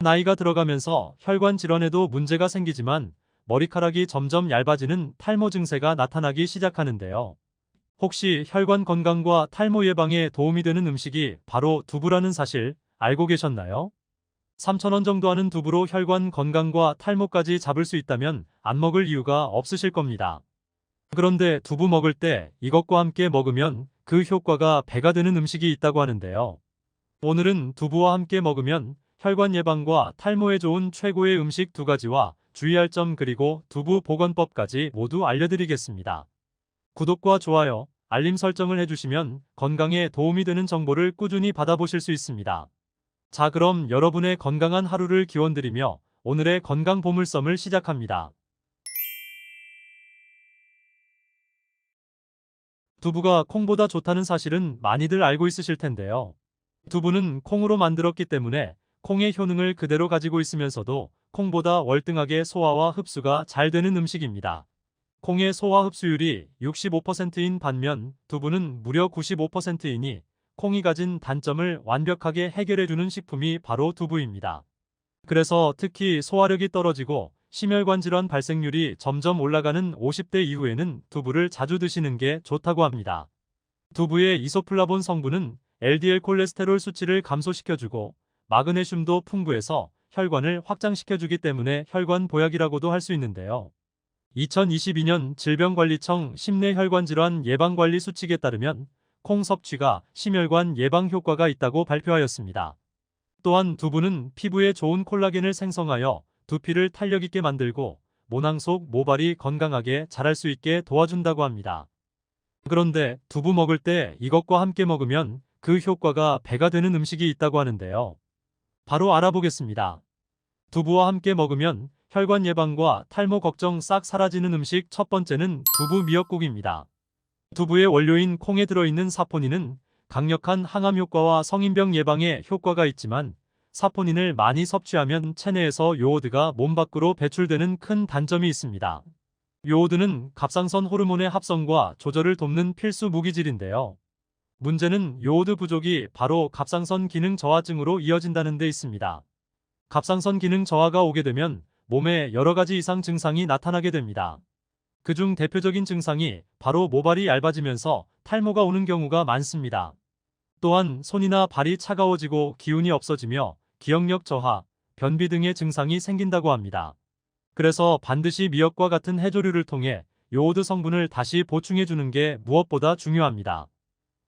나이가 들어가면서 혈관 질환에도 문제가 생기지만 머리카락이 점점 얇아지는 탈모 증세가 나타나기 시작하는데요. 혹시 혈관 건강과 탈모 예방에 도움이 되는 음식이 바로 두부라는 사실 알고 계셨나요? 3,000원 정도 하는 두부로 혈관 건강과 탈모까지 잡을 수 있다면 안 먹을 이유가 없으실 겁니다. 그런데 두부 먹을 때 이것과 함께 먹으면 그 효과가 배가 되는 음식이 있다고 하는데요. 오늘은 두부와 함께 먹으면 혈관 예방과 탈모에 좋은 최고의 음식 두 가지와 주의할 점 그리고 두부 보건법까지 모두 알려드리겠습니다. 구독과 좋아요, 알림 설정을 해주시면 건강에 도움이 되는 정보를 꾸준히 받아보실 수 있습니다. 자, 그럼 여러분의 건강한 하루를 기원드리며 오늘의 건강 보물섬을 시작합니다. 두부가 콩보다 좋다는 사실은 많이들 알고 있으실 텐데요. 두부는 콩으로 만들었기 때문에 콩의 효능을 그대로 가지고 있으면서도 콩보다 월등하게 소화와 흡수가 잘 되는 음식입니다. 콩의 소화 흡수율이 65%인 반면 두부는 무려 95%이니 콩이 가진 단점을 완벽하게 해결해주는 식품이 바로 두부입니다. 그래서 특히 소화력이 떨어지고 심혈관 질환 발생률이 점점 올라가는 50대 이후에는 두부를 자주 드시는 게 좋다고 합니다. 두부의 이소플라본 성분은 LDL 콜레스테롤 수치를 감소시켜주고 마그네슘도 풍부해서 혈관을 확장시켜주기 때문에 혈관 보약이라고도 할 수 있는데요. 2022년 질병관리청 심내혈관질환 예방관리 수칙에 따르면 콩 섭취가 심혈관 예방 효과가 있다고 발표하였습니다. 또한 두부는 피부에 좋은 콜라겐을 생성하여 두피를 탄력 있게 만들고 모낭 속 모발이 건강하게 자랄 수 있게 도와준다고 합니다. 그런데 두부 먹을 때 이것과 함께 먹으면 그 효과가 배가 되는 음식이 있다고 하는데요. 바로 알아보겠습니다. 두부와 함께 먹으면 혈관 예방과 탈모 걱정 싹 사라지는 음식 첫 번째는 두부 미역국입니다. 두부의 원료인 콩에 들어있는 사포닌은 강력한 항암 효과와 성인병 예방에 효과가 있지만 사포닌을 많이 섭취하면 체내에서 요오드가 몸 밖으로 배출되는 큰 단점이 있습니다. 요오드는 갑상선 호르몬의 합성과 조절을 돕는 필수 무기질인데요. 문제는 요오드 부족이 바로 갑상선 기능 저하증으로 이어진다는 데 있습니다. 갑상선 기능 저하가 오게 되면 몸에 여러 가지 이상 증상이 나타나게 됩니다. 그중 대표적인 증상이 바로 모발이 얇아지면서 탈모가 오는 경우가 많습니다. 또한 손이나 발이 차가워지고 기운이 없어지며 기억력 저하, 변비 등의 증상이 생긴다고 합니다. 그래서 반드시 미역과 같은 해조류를 통해 요오드 성분을 다시 보충해 주는 게 무엇보다 중요합니다.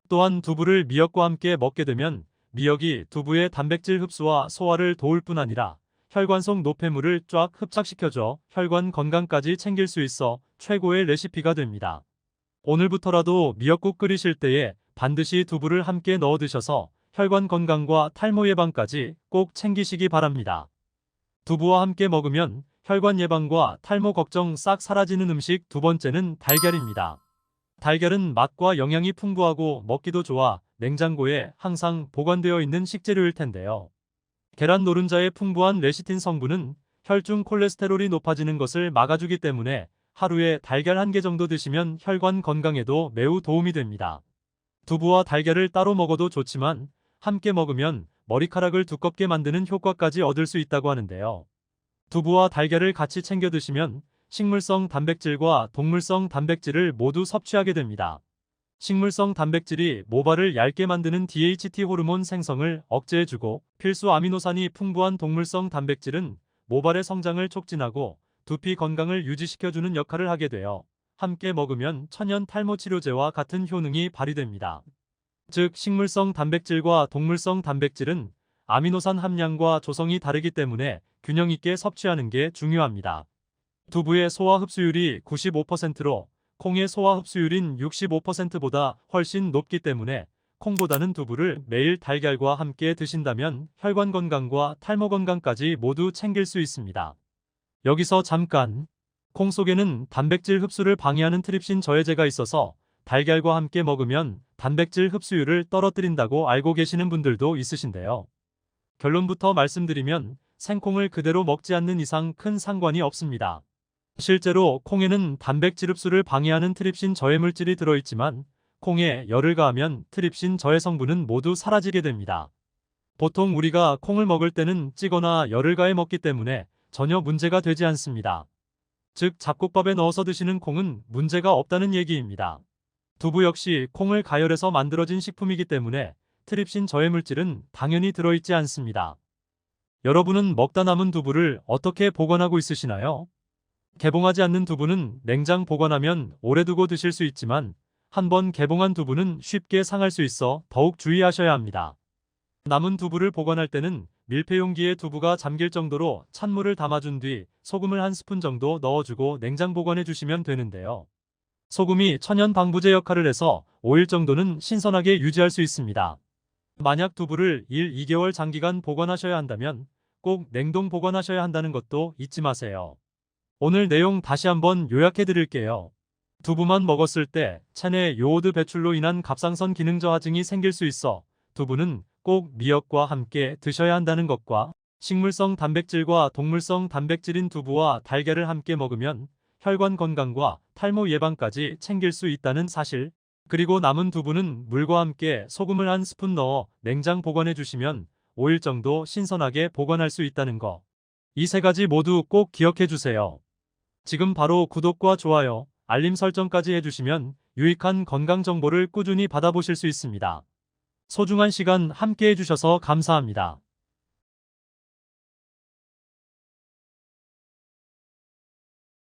또한 두부를 미역과 함께 먹게 되면 미역이 두부의 단백질 흡수와 소화를 도울 뿐 아니라 혈관 속 노폐물을 쫙 흡착시켜줘 혈관 건강까지 챙길 수 있어 최고의 레시피가 됩니다. 오늘부터라도 미역국 끓이실 때에 반드시 두부를 함께 넣어 드셔서 혈관 건강과 탈모 예방까지 꼭 챙기시기 바랍니다. 두부와 함께 먹으면 혈관 예방과 탈모 걱정 싹 사라지는 음식 두 번째는 달걀입니다. 달걀은 맛과 영양이 풍부하고 먹기도 좋아 냉장고에 항상 보관되어 있는 식재료일 텐데요. 계란 노른자의 풍부한 레시틴 성분은 혈중 콜레스테롤이 높아지는 것을 막아주기 때문에 하루에 달걀 한 개 정도 드시면 혈관 건강에도 매우 도움이 됩니다. 두부와 달걀을 따로 먹어도 좋지만 함께 먹으면 머리카락을 두껍게 만드는 효과까지 얻을 수 있다고 하는데요. 두부와 달걀을 같이 챙겨 드시면 식물성 단백질과 동물성 단백질을 모두 섭취하게 됩니다. 식물성 단백질이 모발을 얇게 만드는 DHT 호르몬 생성을 억제해주고 필수 아미노산이 풍부한 동물성 단백질은 모발의 성장을 촉진하고 두피 건강을 유지시켜주는 역할을 하게 되어 함께 먹으면 천연 탈모 치료제와 같은 효능이 발휘됩니다. 즉 식물성 단백질과 동물성 단백질은 아미노산 함량과 조성이 다르기 때문에 균형 있게 섭취하는 게 중요합니다. 두부의 소화 흡수율이 95%로 콩의 소화 흡수율인 65%보다 훨씬 높기 때문에 콩보다는 두부를 매일 달걀과 함께 드신다면 혈관 건강과 탈모 건강까지 모두 챙길 수 있습니다. 여기서 잠깐! 콩 속에는 단백질 흡수를 방해하는 트립신 저해제가 있어서 달걀과 함께 먹으면 단백질 흡수율을 떨어뜨린다고 알고 계시는 분들도 있으신데요. 결론부터 말씀드리면 생콩을 그대로 먹지 않는 이상 큰 상관이 없습니다. 실제로 콩에는 단백질 흡수를 방해하는 트립신 저해 물질이 들어있지만 콩에 열을 가하면 트립신 저해 성분은 모두 사라지게 됩니다. 보통 우리가 콩을 먹을 때는 찌거나 열을 가해 먹기 때문에 전혀 문제가 되지 않습니다. 즉, 잡곡밥에 넣어서 드시는 콩은 문제가 없다는 얘기입니다. 두부 역시 콩을 가열해서 만들어진 식품이기 때문에 트립신 저해 물질은 당연히 들어있지 않습니다. 여러분은 먹다 남은 두부를 어떻게 보관하고 있으시나요? 개봉하지 않는 두부는 냉장 보관하면 오래 두고 드실 수 있지만 한번 개봉한 두부는 쉽게 상할 수 있어 더욱 주의하셔야 합니다. 남은 두부를 보관할 때는 밀폐용기에 두부가 잠길 정도로 찬물을 담아준 뒤 소금을 한 스푼 정도 넣어주고 냉장 보관해 주시면 되는데요. 소금이 천연 방부제 역할을 해서 5일 정도는 신선하게 유지할 수 있습니다. 만약 두부를 1, 2개월 장기간 보관하셔야 한다면 꼭 냉동 보관하셔야 한다는 것도 잊지 마세요. 오늘 내용 다시 한번 요약해 드릴게요. 두부만 먹었을 때 체내 요오드 배출로 인한 갑상선 기능 저하증이 생길 수 있어 두부는 꼭 미역과 함께 드셔야 한다는 것과 식물성 단백질과 동물성 단백질인 두부와 달걀을 함께 먹으면 혈관 건강과 탈모 예방까지 챙길 수 있다는 사실, 그리고 남은 두부는 물과 함께 소금을 한 스푼 넣어 냉장 보관해 주시면 5일 정도 신선하게 보관할 수 있다는 거. 이 세 가지 모두 꼭 기억해 주세요. 지금 바로 구독과 좋아요, 알림 설정까지 해주시면 유익한 건강 정보를 꾸준히 받아보실 수 있습니다. 소중한 시간 함께 해주셔서 감사합니다.